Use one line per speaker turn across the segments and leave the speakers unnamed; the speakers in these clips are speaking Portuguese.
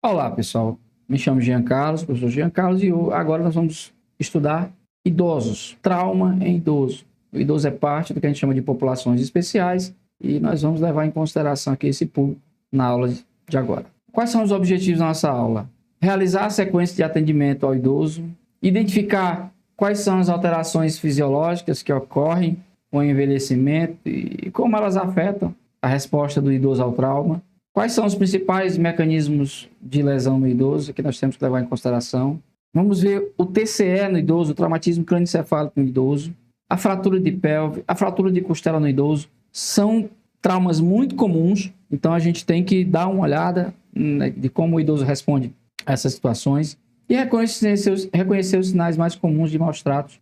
Olá, pessoal. Me chamo Jean Carlos, professor Jean Carlos, e agora nós vamos estudar idosos, trauma em idoso. O idoso é parte do que a gente chama de populações especiais e nós vamos levar em consideração aqui esse público na aula de agora. Quais são os objetivos da nossa aula? Realizar a sequência de atendimento ao idoso, identificar quais são as alterações fisiológicas que ocorrem com o envelhecimento e como elas afetam a resposta do idoso ao trauma. Quais são os principais mecanismos de lesão no idoso que nós temos que levar em consideração? Vamos ver o TCE no idoso, o traumatismo crânioencefálico no idoso, a fratura de pelve, a fratura de costela no idoso. São traumas muito comuns, então a gente tem que dar uma olhada de como o idoso responde a essas situações e reconhecer os sinais mais comuns de maus tratos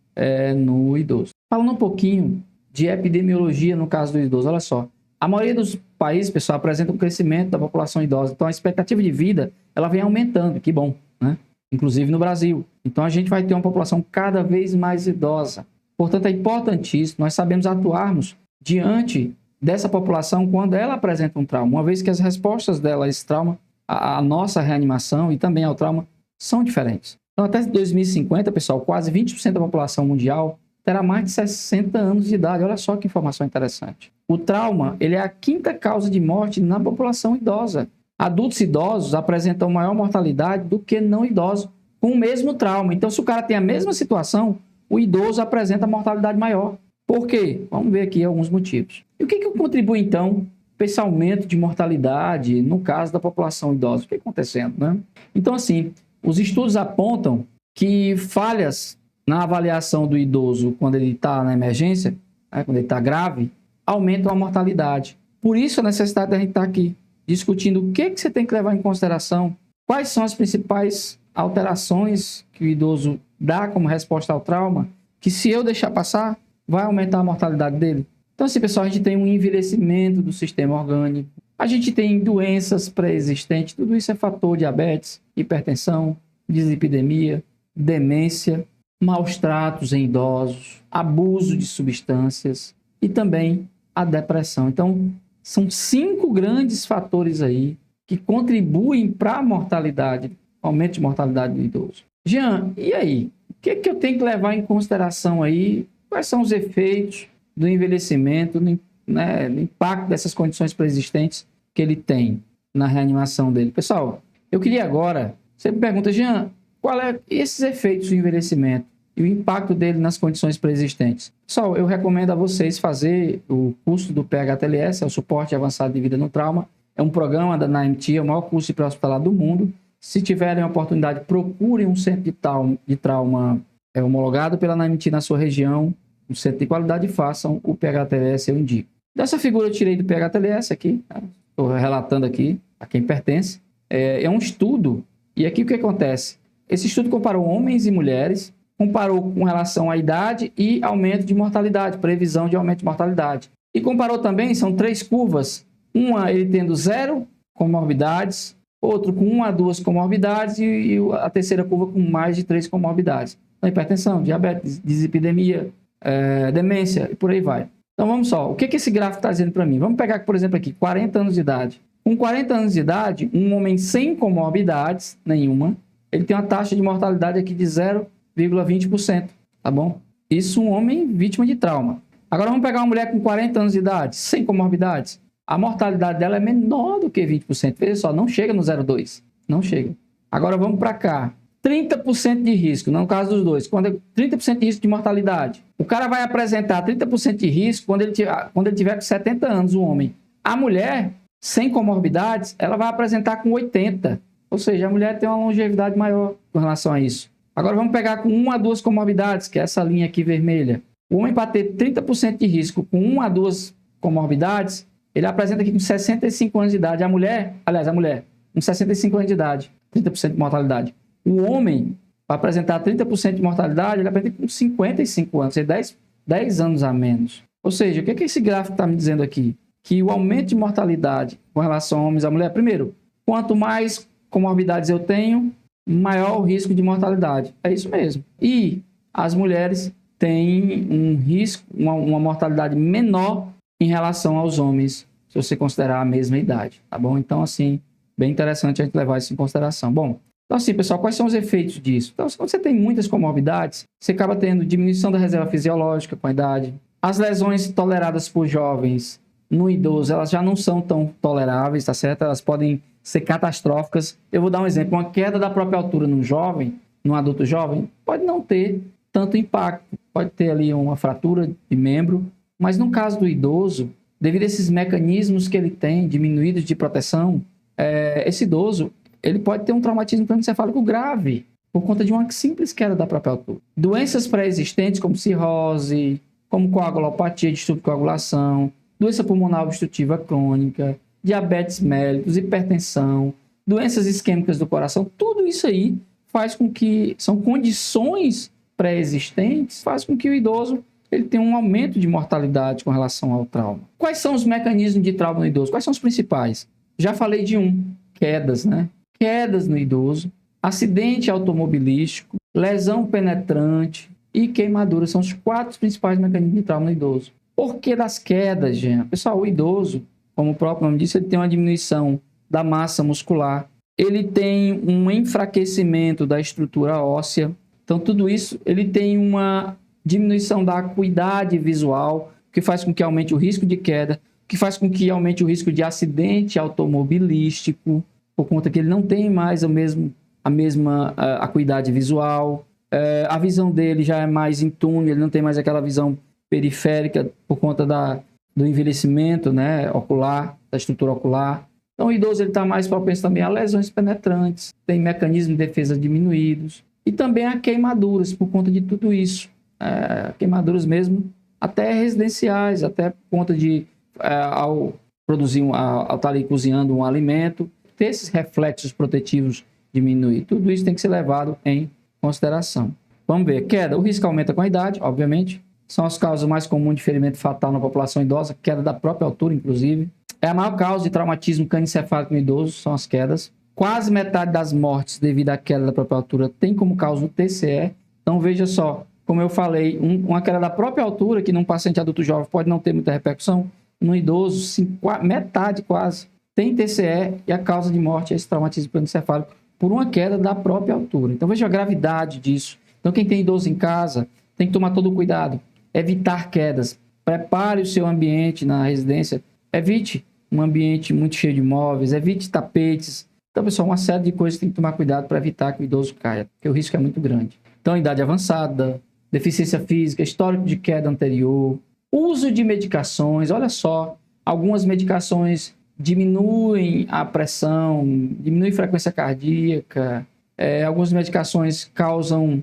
no idoso. Falando um pouquinho de epidemiologia no caso do idoso, olha só. A maioria dos países, pessoal, apresenta um crescimento da população idosa. Então, a expectativa de vida, ela vem aumentando. Que bom, né? Inclusive no Brasil. Então, a gente vai ter uma população cada vez mais idosa. Portanto, é importantíssimo nós sabemos atuarmos diante dessa população quando ela apresenta um trauma. Uma vez que as respostas dela a esse trauma, a nossa reanimação e também ao trauma, são diferentes. Então, até 2050, pessoal, quase 20% da população mundial terá mais de 60 anos de idade. Olha só que informação interessante. O trauma, ele é a quinta causa de morte na população idosa. Adultos idosos apresentam maior mortalidade do que não idosos com o mesmo trauma. Então, se o cara tem a mesma situação, o idoso apresenta mortalidade maior. Por quê? Vamos ver aqui alguns motivos. E o que contribui, então, para esse aumento de mortalidade no caso da população idosa? O que está acontecendo, né? Então, assim, os estudos apontam que falhas na avaliação do idoso quando ele está na emergência, quando ele está grave, aumentam a mortalidade. Por isso a necessidade da gente estar aqui discutindo o que você tem que levar em consideração, quais são as principais alterações que o idoso dá como resposta ao trauma, que se eu deixar passar, vai aumentar a mortalidade dele. Então, assim, pessoal, a gente tem um envelhecimento do sistema orgânico, a gente tem doenças pré-existentes, tudo isso é fator: diabetes, hipertensão, dislipidemia, demência, maus tratos em idosos, abuso de substâncias e também a depressão. Então, são 5 grandes fatores aí que contribuem para a mortalidade, aumento de mortalidade do idoso. Jean, e aí? O que eu tenho que levar em consideração aí? Quais são os efeitos do envelhecimento, no impacto dessas condições pré-existentes que ele tem na reanimação dele? Pessoal, eu queria agora, você me pergunta, Jean, qual é esses efeitos do envelhecimento e o impacto dele nas condições pré-existentes? Pessoal, eu recomendo a vocês fazer o curso do PHTLS, é o Suporte Avançado de Vida no Trauma. É um programa da NIMT, é o maior curso de pré-hospitalar do mundo. Se tiverem a oportunidade, procurem um centro de trauma homologado pela NIMT na sua região, um centro de qualidade, e façam o PHTLS, eu indico. Dessa figura eu tirei do PHTLS aqui, estou relatando aqui a quem pertence. É um estudo, e aqui o que acontece? Esse estudo comparou homens e mulheres, comparou com relação à idade e aumento de mortalidade, previsão de aumento de mortalidade. E comparou também, são 3 curvas, uma ele tendo 0 comorbidades, outro com 1 a 2 comorbidades e a terceira curva com mais de 3 comorbidades. Então, hipertensão, diabetes, dislipidemia, demência e por aí vai. Então vamos só, o que esse gráfico está dizendo para mim? Vamos pegar, por exemplo, aqui, 40 anos de idade. Com 40 anos de idade, um homem sem comorbidades nenhuma, ele tem uma taxa de mortalidade aqui de 0,20%, tá bom? Isso um homem vítima de trauma. Agora vamos pegar uma mulher com 40 anos de idade, sem comorbidades. A mortalidade dela é menor do que 20%. Veja só, não chega no 0,2%. Não chega. Agora vamos para cá. 30% de risco, no caso dos dois. 30% de risco de mortalidade. O cara vai apresentar 30% de risco quando ele tiver com 70 anos, o homem. A mulher, sem comorbidades, ela vai apresentar com 80%. Ou seja, a mulher tem uma longevidade maior com relação a isso. Agora vamos pegar com 1 a 2 comorbidades, que é essa linha aqui vermelha. O homem, para ter 30% de risco com 1 a 2 comorbidades, ele apresenta aqui com 65 anos de idade. A mulher, com 65 anos de idade, 30% de mortalidade. O homem, para apresentar 30% de mortalidade, ele apresenta com 55 anos, 10 anos a menos. Ou seja, o que esse gráfico está me dizendo aqui? Que o aumento de mortalidade com relação a homens e a mulher, primeiro, quanto mais comorbidades eu tenho, maior o risco de mortalidade. É isso mesmo. E as mulheres têm um risco, uma mortalidade menor em relação aos homens, se você considerar a mesma idade, tá bom? Então, assim, bem interessante a gente levar isso em consideração. Bom, então assim, pessoal, quais são os efeitos disso? Então, se você tem muitas comorbidades, você acaba tendo diminuição da reserva fisiológica com a idade. As lesões toleradas por jovens no idoso, elas já não são tão toleráveis, tá certo? Elas podem ser catastróficas. Eu vou dar um exemplo. Uma queda da própria altura num jovem, num adulto jovem, pode não ter tanto impacto. Pode ter ali uma fratura de membro, mas no caso do idoso, devido a esses mecanismos que ele tem, diminuídos de proteção, esse idoso, ele pode ter um traumatismo crânioencefálico grave, por conta de uma simples queda da própria altura. Doenças pré-existentes, como cirrose, como coagulopatia, distúrbio de coagulação, doença pulmonar obstrutiva crônica, diabetes mellitus, hipertensão, doenças isquêmicas do coração, tudo isso aí faz com que, são condições pré-existentes, faz com que o idoso ele tenha um aumento de mortalidade com relação ao trauma. Quais são os mecanismos de trauma no idoso? Quais são os principais? Já falei de quedas, né? Quedas no idoso, acidente automobilístico, lesão penetrante e queimadura são os 4 principais mecanismos de trauma no idoso. Por que das quedas, gente? Pessoal, o idoso, como o próprio nome disse, ele tem uma diminuição da massa muscular, ele tem um enfraquecimento da estrutura óssea. Então, tudo isso, ele tem uma diminuição da acuidade visual, que faz com que aumente o risco de queda, que faz com que aumente o risco de acidente automobilístico, por conta que ele não tem mais a mesma acuidade visual. A visão dele já é mais em túnel, ele não tem mais aquela visão periférica por conta do envelhecimento, né, ocular, da estrutura ocular. Então, o idoso está mais propenso também a lesões penetrantes, tem mecanismos de defesa diminuídos e também a queimaduras por conta de tudo isso. Queimaduras mesmo, até residenciais, até por conta de, ao estar ali cozinhando um alimento, ter esses reflexos protetivos diminuir. Tudo isso tem que ser levado em consideração. Vamos ver, queda. O risco aumenta com a idade, obviamente. São as causas mais comuns de ferimento fatal na população idosa, queda da própria altura, inclusive. É a maior causa de traumatismo crânioencefálico no idoso, são as quedas. Quase metade das mortes devido à queda da própria altura tem como causa o TCE. Então, veja só, como eu falei, uma queda da própria altura, que num paciente adulto jovem pode não ter muita repercussão, no idoso, metade quase, tem TCE e a causa de morte é esse traumatismo crânioencefálico por uma queda da própria altura. Então, veja a gravidade disso. Então, quem tem idoso em casa tem que tomar todo o cuidado. Evitar quedas. Prepare o seu ambiente na residência. Evite um ambiente muito cheio de móveis. Evite tapetes. Então, pessoal, uma série de coisas que tem que tomar cuidado para evitar que o idoso caia, porque o risco é muito grande. Então, idade avançada, deficiência física, histórico de queda anterior, uso de medicações. Olha só, algumas medicações diminuem a pressão, diminuem a frequência cardíaca. Algumas medicações causam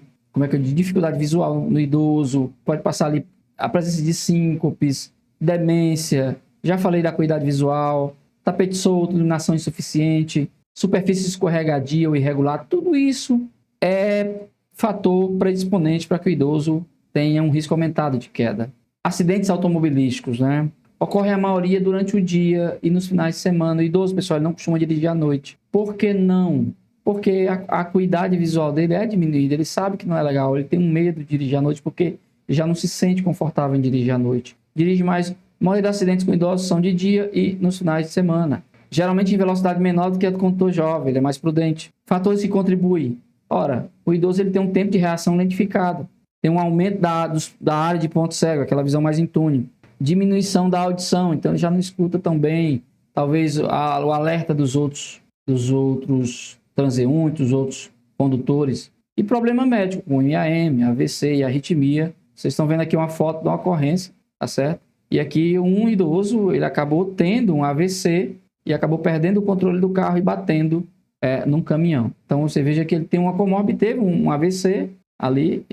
dificuldade visual no idoso, pode passar ali a presença de síncopes, demência. Já falei da acuidade visual, tapete solto, iluminação insuficiente, superfície escorregadia ou irregular. Tudo isso é fator predisponente para que o idoso tenha um risco aumentado de queda. Acidentes automobilísticos, né? Ocorre a maioria durante o dia e nos finais de semana. O idoso, pessoal, ele não costuma dirigir à noite. Por que não? Porque a acuidade visual dele é diminuída. Ele sabe que não é legal. Ele tem um medo de dirigir à noite porque já não se sente confortável em dirigir à noite. Dirige mais. A maioria dos acidentes com idosos são de dia e nos finais de semana. Geralmente em velocidade menor do que a do condutor jovem. Ele é mais prudente. Fatores que contribuem. Ora, o idoso ele tem um tempo de reação lentificado. Tem um aumento da área de ponto cego, aquela visão mais em túnel. Diminuição da audição, então ele já não escuta tão bem. Talvez o alerta dos outros transeuntes, dos outros condutores. E problema médico, com IAM, AVC e arritmia. Vocês estão vendo aqui uma foto de uma ocorrência, tá certo? E aqui um idoso, ele acabou tendo um AVC e acabou perdendo o controle do carro e batendo num caminhão. Então você veja que ele tem uma comorbidade, teve um AVC ali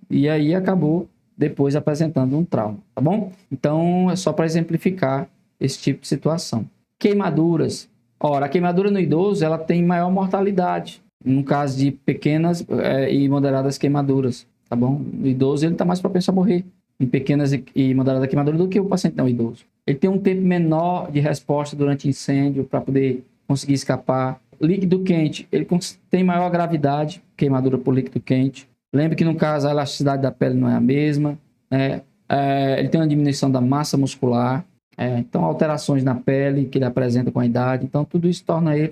e aí acabou depois apresentando um trauma, tá bom? Então é só para exemplificar esse tipo de situação. Queimaduras. Ora, a queimadura no idoso, ela tem maior mortalidade, no caso de pequenas e moderadas queimaduras, tá bom? O idoso, ele está mais propenso a morrer em pequenas e moderadas queimaduras do que o paciente não idoso. Ele tem um tempo menor de resposta durante incêndio para poder conseguir escapar. Líquido quente, ele tem maior gravidade, queimadura por líquido quente. Lembre que, no caso, a elasticidade da pele não é a mesma, né? Ele tem uma diminuição da massa muscular. Então, alterações na pele que ele apresenta com a idade. Então, tudo isso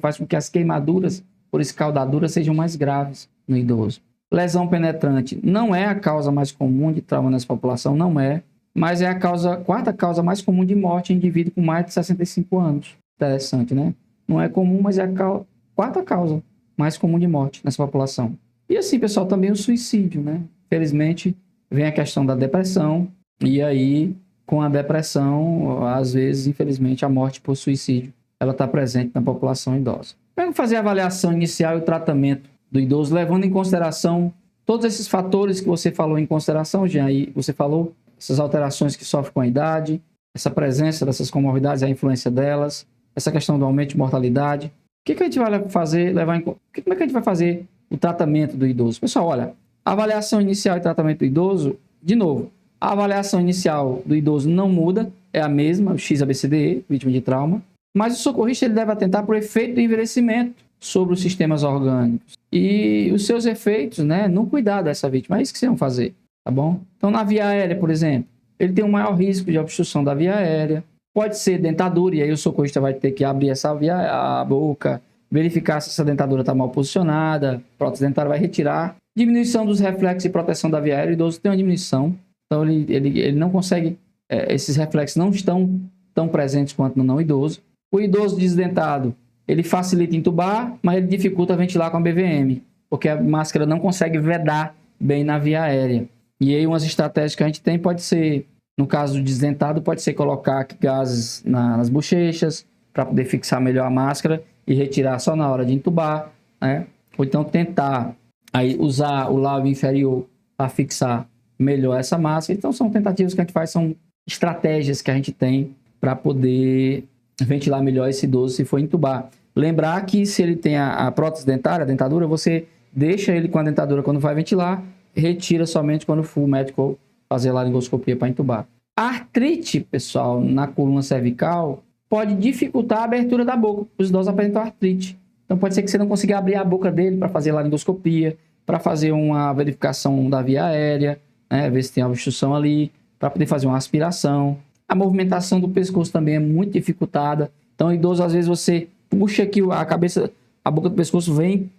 faz com que as queimaduras por escaldadura sejam mais graves no idoso. Lesão penetrante não é a causa mais comum de trauma nessa população, não é, mas é a quarta causa mais comum de morte em indivíduo com mais de 65 anos. Interessante, né? Não é comum, mas é a quarta causa mais comum de morte nessa população. E assim, pessoal, também o suicídio, né? Felizmente, vem a questão da depressão, e aí, com a depressão, às vezes, infelizmente, a morte por suicídio, ela está presente na população idosa. Vamos fazer a avaliação inicial e o tratamento do idoso, levando em consideração todos esses fatores que você falou em consideração, Jean, aí você falou, essas alterações que sofre com a idade, essa presença dessas comorbidades, a influência delas, essa questão do aumento de mortalidade. O que a gente vai fazer, como é que a gente vai fazer o tratamento do idoso? Pessoal, olha, a avaliação inicial e tratamento do idoso, de novo, a avaliação inicial do idoso não muda, é a mesma, o XABCDE, vítima de trauma, mas o socorrista ele deve atentar para o efeito do envelhecimento sobre os sistemas orgânicos e os seus efeitos, né, no cuidado dessa vítima. É isso que vocês vão fazer, tá bom? Então, na via aérea, por exemplo, ele tem um maior risco de obstrução da via aérea, pode ser dentadura, e aí o socorrista vai ter que abrir a boca, verificar se essa dentadura está mal posicionada, a prótese dentária vai retirar. Diminuição dos reflexos e proteção da via aérea, o idoso tem uma diminuição, então ele não consegue, esses reflexos não estão tão presentes quanto no não idoso. O idoso desdentado, ele facilita entubar, mas ele dificulta ventilar com a BVM, porque a máscara não consegue vedar bem na via aérea. E aí umas estratégias que a gente tem pode ser, no caso do desdentado, pode ser colocar gases nas bochechas para poder fixar melhor a máscara e retirar só na hora de entubar, né? Ou então tentar aí usar o lábio inferior para fixar melhor essa máscara. Então são tentativas que a gente faz, são estratégias que a gente tem para poder ventilar melhor esse idoso se for entubar. Lembrar que se ele tem a prótese dentária, a dentadura, você deixa ele com a dentadura quando vai ventilar, retira somente quando for o médico fazer a laringoscopia para entubar. A artrite, pessoal, na coluna cervical pode dificultar a abertura da boca. Os idosos apresentam artrite. Então pode ser que você não consiga abrir a boca dele para fazer a laringoscopia, para fazer uma verificação da via aérea, né, ver se tem obstrução ali, para poder fazer uma aspiração. A movimentação do pescoço também é muito dificultada. Então, o idoso, às vezes, você puxa aqui a cabeça, a boca do pescoço vem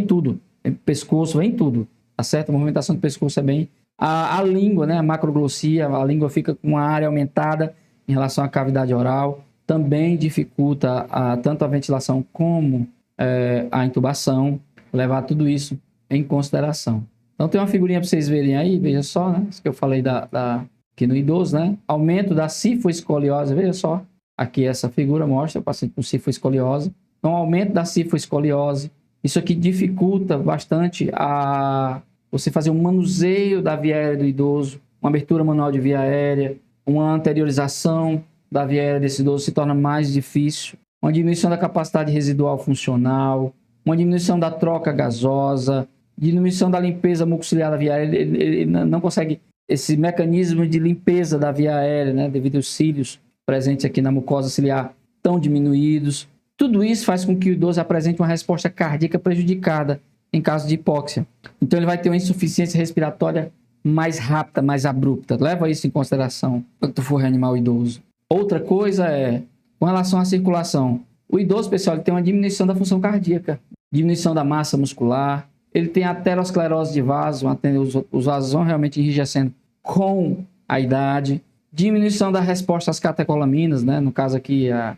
tudo. Pescoço vem tudo, tá certo? A movimentação do pescoço é bem... A língua, né? A macroglossia, a língua fica com uma área aumentada em relação à cavidade oral. Também dificulta tanto a ventilação como a intubação. Levar tudo isso em consideração. Então, tem uma figurinha para vocês verem aí. Veja só, né? Isso que eu falei aqui no idoso, né? Aumento da cifoescoliose, veja só. Aqui essa figura mostra o paciente com cifoescoliose. Então, aumento da cifoescoliose. Isso aqui dificulta bastante você fazer um manuseio da via aérea do idoso, uma abertura manual de via aérea, uma anteriorização da via aérea desse idoso se torna mais difícil. Uma diminuição da capacidade residual funcional, uma diminuição da troca gasosa, diminuição da limpeza mucociliar da via aérea. Ele não consegue... Esse mecanismo de limpeza da via aérea, né, devido aos cílios presentes aqui na mucosa ciliar, estão diminuídos. Tudo isso faz com que o idoso apresente uma resposta cardíaca prejudicada em caso de hipóxia. Então, ele vai ter uma insuficiência respiratória mais rápida, mais abrupta. Leva isso em consideração quando tu for reanimar o idoso. Outra coisa é, com relação à circulação. O idoso, pessoal, ele tem uma diminuição da função cardíaca, diminuição da massa muscular, ele tem aterosclerose de vaso, os vasos vão realmente enrijecendo com a idade, diminuição da resposta às catecolaminas, né? No caso aqui a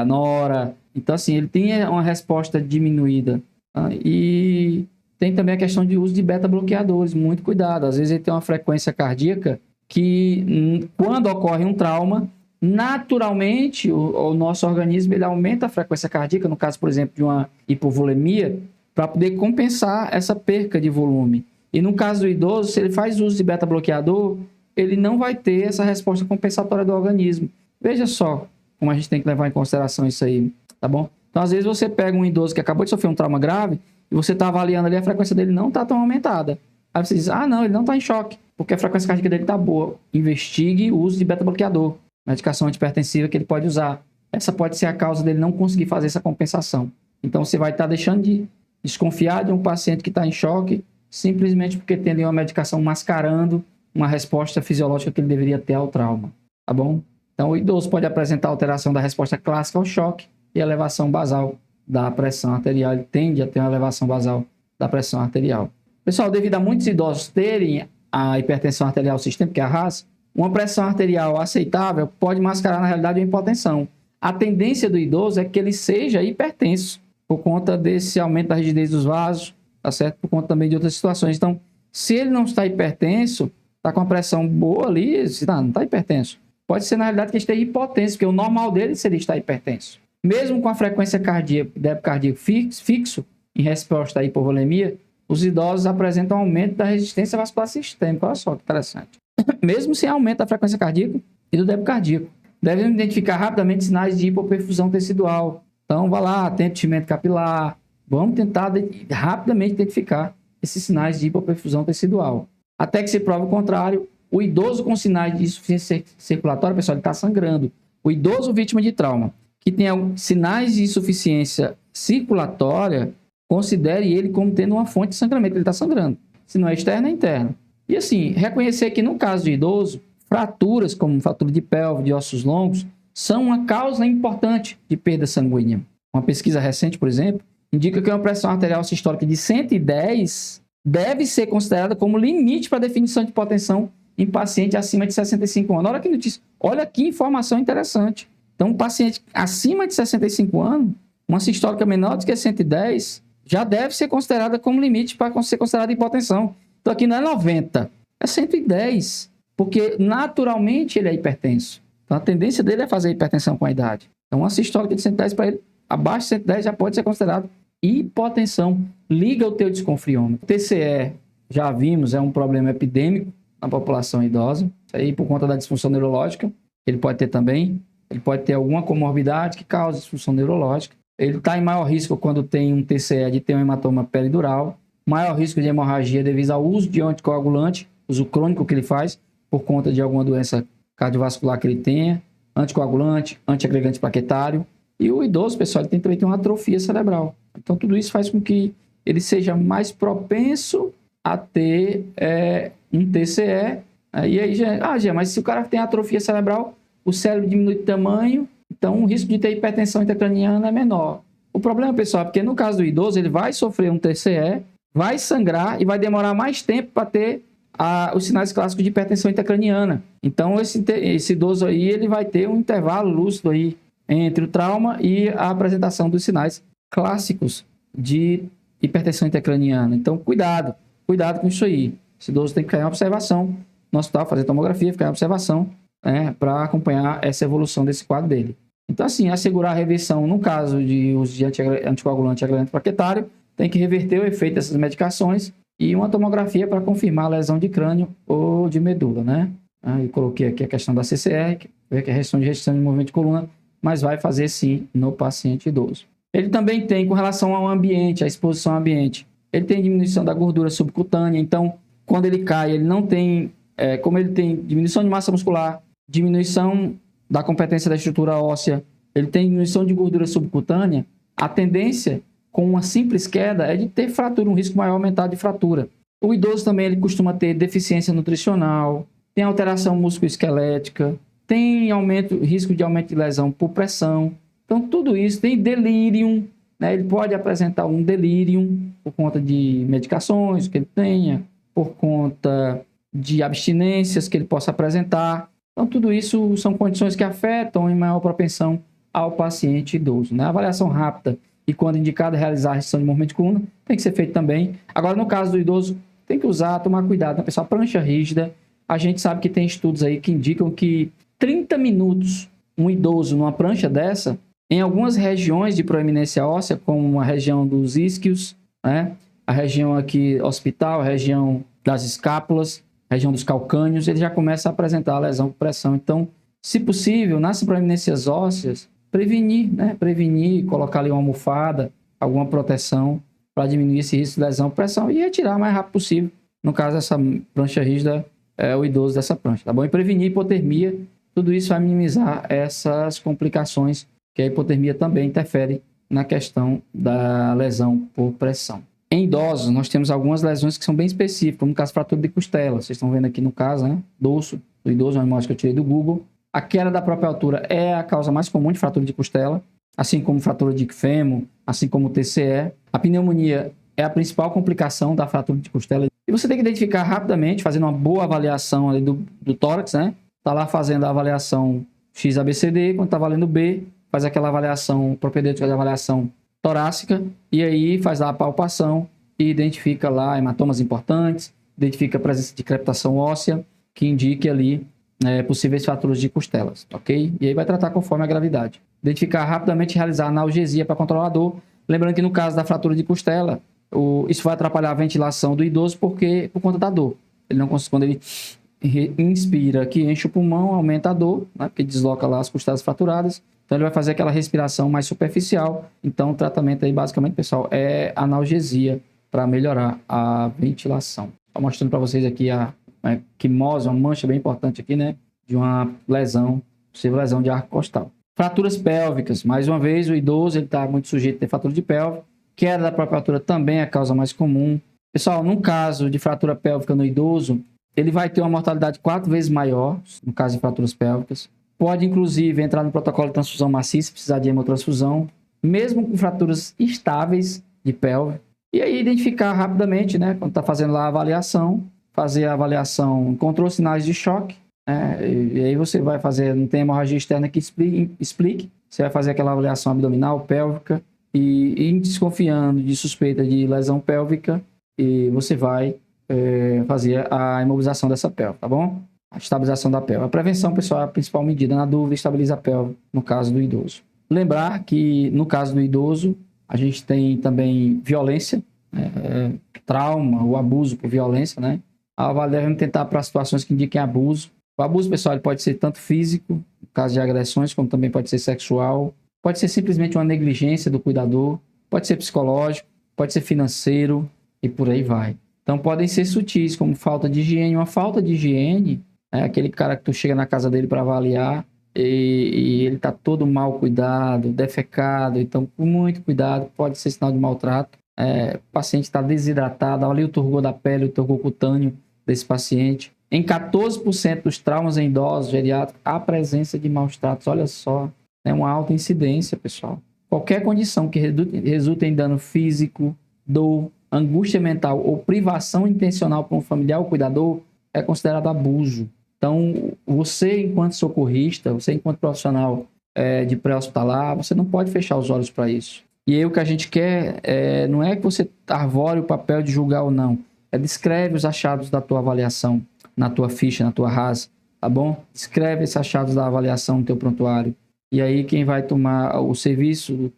nora. Então, assim, ele tem uma resposta diminuída. Tá? E tem também a questão de uso de beta-bloqueadores, muito cuidado. Às vezes ele tem uma frequência cardíaca que, quando ocorre um trauma, naturalmente o nosso organismo ele aumenta a frequência cardíaca, no caso, por exemplo, de uma hipovolemia, para poder compensar essa perca de volume. E no caso do idoso, se ele faz uso de beta-bloqueador, ele não vai ter essa resposta compensatória do organismo. Veja só como a gente tem que levar em consideração isso aí, tá bom? Então, às vezes, você pega um idoso que acabou de sofrer um trauma grave e você está avaliando ali, a frequência dele não está tão aumentada. Aí você diz, não, ele não está em choque, porque a frequência cardíaca dele está boa. Investigue o uso de beta-bloqueador, medicação antipertensiva que ele pode usar. Essa pode ser a causa dele não conseguir fazer essa compensação. Então, você vai estar deixando de desconfiar de um paciente que está em choque simplesmente porque tem ali uma medicação mascarando uma resposta fisiológica que ele deveria ter ao trauma, tá bom? Então, o idoso pode apresentar alteração da resposta clássica ao choque e elevação basal da pressão arterial. Ele tende a ter uma elevação basal da pressão arterial. Pessoal, devido a muitos idosos terem a hipertensão arterial sistêmica, que é a RAS, uma pressão arterial aceitável pode mascarar, na realidade, uma hipotensão. A tendência do idoso é que ele seja hipertenso, por conta desse aumento da rigidez dos vasos, tá certo? Por conta também de outras situações. Então, se ele não está hipertenso, está com a pressão boa ali, não está hipertenso. Pode ser, na realidade, que ele esteja hipotenso, porque o normal dele seria estar hipertenso. Mesmo com a frequência cardíaca, débito cardíaco fixo, em resposta à hipovolemia, os idosos apresentam aumento da resistência vascular sistêmica. Olha só que interessante. Mesmo sem aumento da frequência cardíaca e do débito cardíaco. Devemos identificar rapidamente sinais de hipoperfusão tecidual. Então, vá lá, tem enchimento capilar. Vamos tentar rapidamente identificar esses sinais de hipoperfusão tecidual. Até que se prove o contrário, o idoso com sinais de insuficiência circulatória, pessoal, ele está sangrando. O idoso vítima de trauma, que tem sinais de insuficiência circulatória, considere ele como tendo uma fonte de sangramento. Ele está sangrando. Se não é externo, é interno. E assim, reconhecer que no caso de idoso, fraturas como fratura de pelve, de ossos longos, são uma causa importante de perda sanguínea. Uma pesquisa recente, por exemplo, indica que uma pressão arterial sistólica de 110 deve ser considerada como limite para a definição de hipotensão em paciente acima de 65 anos. Olha que notícia, olha que informação interessante. Então, um paciente acima de 65 anos, uma sistólica menor do que 110, já deve ser considerada como limite para ser considerada hipotensão. Então, aqui não é 90, é 110, porque naturalmente ele é hipertenso. Então, a tendência dele é fazer hipertensão com a idade. Então, uma sistólica de 110 para ele, abaixo de 110 já pode ser considerado hipotensão. Liga o teu desconfiômetro. TCE, já vimos, é um problema epidêmico na população idosa. Isso aí por conta da disfunção neurológica. Ele pode ter também. Ele pode ter alguma comorbidade que cause disfunção neurológica. Ele está em maior risco quando tem um TCE de ter um hematoma peridural. Maior risco de hemorragia devido ao uso de anticoagulante, uso crônico que ele faz por conta de alguma doença cardiovascular que ele tenha, anticoagulante, antiagregante plaquetário. E o idoso, pessoal, ele tem também uma atrofia cerebral. Então, tudo isso faz com que ele seja mais propenso a ter um TCE. E aí, mas se o cara tem atrofia cerebral, o cérebro diminui de tamanho, então o risco de ter hipertensão intracraniana é menor. O problema, pessoal, é porque no caso do idoso, ele vai sofrer um TCE, vai sangrar e vai demorar mais tempo para ter os sinais clássicos de hipertensão intracraniana. Então, esse idoso aí, ele vai ter um intervalo lúcido aí entre o trauma e a apresentação dos sinais clássicos de hipertensão intracraniana. Então, cuidado com isso aí. Esse idoso tem que ficar em observação no hospital, fazer tomografia, ficar em observação, para acompanhar essa evolução desse quadro dele. Então, assim, assegurar a reversão no caso de uso de anticoagulante e agregante plaquetário, tem que reverter o efeito dessas medicações e uma tomografia para confirmar a lesão de crânio ou de medula, né? Eu coloquei aqui a questão da CCR, que é a restrição de movimento de coluna, mas vai fazer sim no paciente idoso. Ele também tem, com relação ao ambiente, à exposição ao ambiente, ele tem diminuição da gordura subcutânea, então, quando ele cai, ele não tem, como ele tem diminuição de massa muscular, diminuição da competência da estrutura óssea, ele tem diminuição de gordura subcutânea, a tendência, com uma simples queda, é de ter fratura, um risco maior aumentado de fratura. O idoso também, ele costuma ter deficiência nutricional, tem alteração musculoesquelética, tem risco de aumento de lesão por pressão. Então, tudo isso tem delírio, né? Ele pode apresentar um delírio por conta de medicações que ele tenha, por conta de abstinências que ele possa apresentar. Então, tudo isso são condições que afetam em maior propensão ao paciente idoso, né? A avaliação rápida e, quando indicado, realizar a restrição de movimento de coluna tem que ser feito também. Agora, no caso do idoso, tem que tomar cuidado, né, pessoal? Prancha rígida, a gente sabe que tem estudos aí que indicam que 30 minutos um idoso numa prancha dessa, em algumas regiões de proeminência óssea, como a região dos isquios, né? A região aqui hospital, a região das escápulas, a região dos calcâneos, ele já começa a apresentar a lesão por pressão. Então, se possível, nas proeminências ósseas, prevenir, colocar ali uma almofada, alguma proteção para diminuir esse risco de lesão por pressão e retirar o mais rápido possível. No caso, essa prancha rígida é o idoso dessa prancha, tá bom? E prevenir hipotermia, tudo isso vai minimizar essas complicações, que a hipotermia também interfere na questão da lesão por pressão. Em idosos, nós temos algumas lesões que são bem específicas, como no caso, fratura de costela. Vocês estão vendo aqui no caso, né? Dorso do idoso, uma imagem que eu tirei do Google. A queda da própria altura é a causa mais comum de fratura de costela, assim como fratura de fêmur, assim como o TCE. A pneumonia é a principal complicação da fratura de costela. E você tem que identificar rapidamente, fazendo uma boa avaliação ali do tórax, né? Tá lá fazendo a avaliação XABCD, quando tá valendo B, faz aquela avaliação propedêutica de avaliação torácica, e aí faz lá a palpação e identifica lá hematomas importantes, identifica a presença de crepitação óssea, que indique ali possíveis fraturas de costelas, ok? E aí vai tratar conforme a gravidade. Identificar rapidamente e realizar analgesia para controlar a dor. Lembrando que no caso da fratura de costela, isso vai atrapalhar a ventilação do idoso por conta da dor. Ele não consegue, quando ele inspira, que enche o pulmão, aumenta a dor, né, porque desloca lá as costelas fraturadas. Então ele vai fazer aquela respiração mais superficial. Então o tratamento aí basicamente, pessoal, é analgesia para melhorar a ventilação. Estou mostrando para vocês aqui a quimose, uma mancha bem importante aqui, né, de uma lesão, possível lesão de arco costal. Fraturas pélvicas, mais uma vez, o idoso está muito sujeito a ter fratura de pelve. Queda da própria altura também é a causa mais comum. Pessoal, no caso de fratura pélvica no idoso, ele vai ter uma mortalidade 4 vezes maior, no caso de fraturas pélvicas. Pode, inclusive, entrar no protocolo de transfusão maciça, precisar de hemotransfusão, mesmo com fraturas estáveis de pelve. E aí, identificar rapidamente, né, quando está fazendo lá a avaliação, fazer a avaliação, encontrou sinais de choque, e aí você vai fazer, não tem hemorragia externa que explique, você vai fazer aquela avaliação abdominal, pélvica, e desconfiando de suspeita de lesão pélvica, e você vai fazer a imobilização dessa pelve, tá bom? A estabilização da pelve. A prevenção, pessoal, é a principal medida. Na dúvida, estabiliza a pelve no caso do idoso. Lembrar que, no caso do idoso, a gente tem também violência, trauma, o abuso por violência, né? Devemos tentar para situações que indiquem abuso. O abuso, pessoal, ele pode ser tanto físico, no caso de agressões, como também pode ser sexual. Pode ser simplesmente uma negligência do cuidador. Pode ser psicológico, pode ser financeiro e por aí vai. Então, podem ser sutis, como falta de higiene. Uma falta de higiene é aquele cara que tu chega na casa dele para avaliar e ele está todo mal cuidado, defecado. Então, com muito cuidado, pode ser sinal de maltrato. O paciente está desidratado. Olha ali o turgor da pele, o turgor cutâneo desse paciente. Em 14% dos traumas em idosos geriátricos, há presença de maus tratos. Olha só, é uma alta incidência, pessoal. Qualquer condição que resulte em dano físico, dor, angústia mental ou privação intencional para um familiar ou cuidador é considerado abuso. Então, você, enquanto socorrista, você, enquanto profissional de pré-hospitalar, você não pode fechar os olhos para isso. E aí, o que a gente quer não é que você arvore o papel de julgar ou não. Descreve os achados da tua avaliação na tua ficha, na tua RAS, tá bom? Escreve esses achados da avaliação no teu prontuário. E aí, quem vai tomar o serviço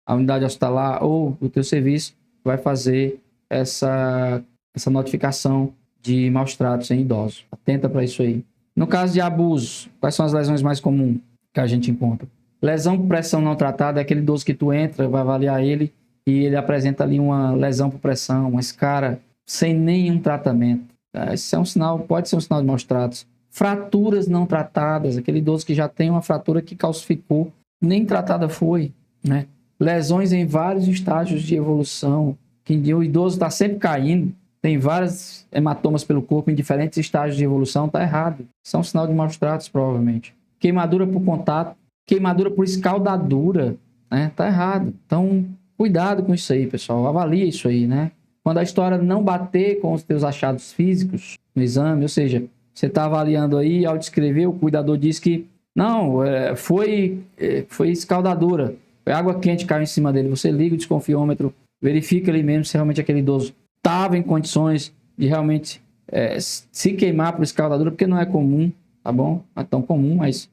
a unidade hospitalar ou o teu serviço vai fazer essa notificação de maus tratos em idosos. Atenta para isso aí. No caso de abuso, quais são as lesões mais comuns que a gente encontra? Lesão por pressão não tratada é aquele idoso que tu entra, vai avaliar ele e ele apresenta ali uma lesão por pressão, uma escara sem nenhum tratamento. Esse é um sinal, pode ser um sinal de maus tratos. Fraturas não tratadas, aquele idoso que já tem uma fratura que calcificou, nem tratada foi, né? Lesões em vários estágios de evolução, que o idoso está sempre caindo, tem vários hematomas pelo corpo em diferentes estágios de evolução, está errado. Isso é um sinal de maus tratos, provavelmente. Queimadura por contato, queimadura por escaldadura, né? Tá errado. Então, cuidado com isso aí, pessoal. Avalie isso aí, né? Quando a história não bater com os teus achados físicos no exame, ou seja, você está avaliando aí, ao descrever, o cuidador diz que não, foi escaldadura, foi água quente que caiu em cima dele. Você liga o desconfiômetro, verifica ali mesmo se realmente aquele idoso estava em condições de realmente se queimar por escaldadura, porque não é comum, tá bom? Não é tão comum, mas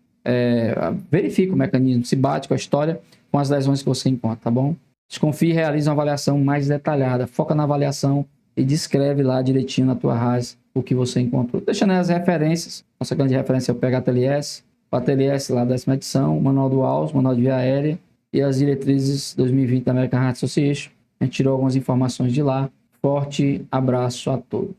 verifica o mecanismo, se bate com a história, com as lesões que você encontra, tá bom? Desconfie e realize uma avaliação mais detalhada. Foca na avaliação e descreve lá direitinho na tua RAS o que você encontrou. Deixando as referências. Nossa grande referência é o PHTLS, o ATLS lá da 10ª edição, o Manual do AUS, o Manual de Via Aérea e as diretrizes 2020 da American Heart Association. A gente tirou algumas informações de lá. Forte abraço a todos.